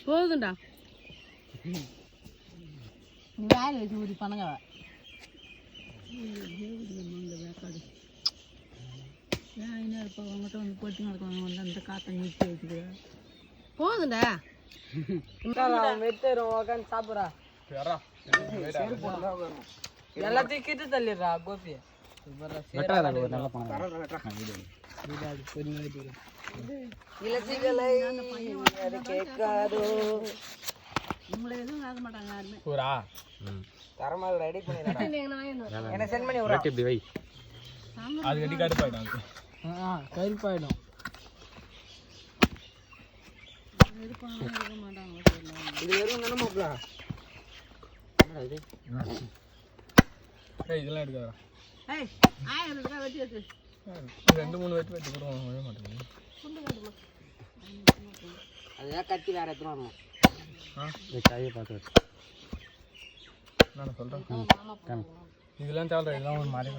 போதுண்டா நீ வாயில் வச்சு ஊதி பண்ணுங்க அவங்ககிட்ட வந்து போட்டு நடக்குவாங்க வந்து அந்த காற்றை நிறுத்தி வச்சுது போதுண்டா வெத்தரும் உக்காந்து சாப்பிட்றா எல்லாத்தையும் கிட்ட தள்ளிடுறா கோபி கேட்காதோ இவங்களை எதுவும் ஆக மாட்டாங்க யாருமே தரமா ரெடி பண்ணிடுறேன் என்ன சென்ட் பண்ணி விடுறேன் இப்படி வை அது கட்டி கடுப்பாயிடும் கருப்பாயிடும் இது வெறும் நினைமாப்ல இதெல்லாம் எடுக்காதா வெட்டி வச்சு 2-3 வெட்டி கொடுக்க மாட்டேங்குது அதுதான் கத்தி வேற எத்தனை வரணும் கையை பார்த்து நான் சொல்கிறேன் இதெல்லாம் தேவை இதெல்லாம் ஒரு மாதிரி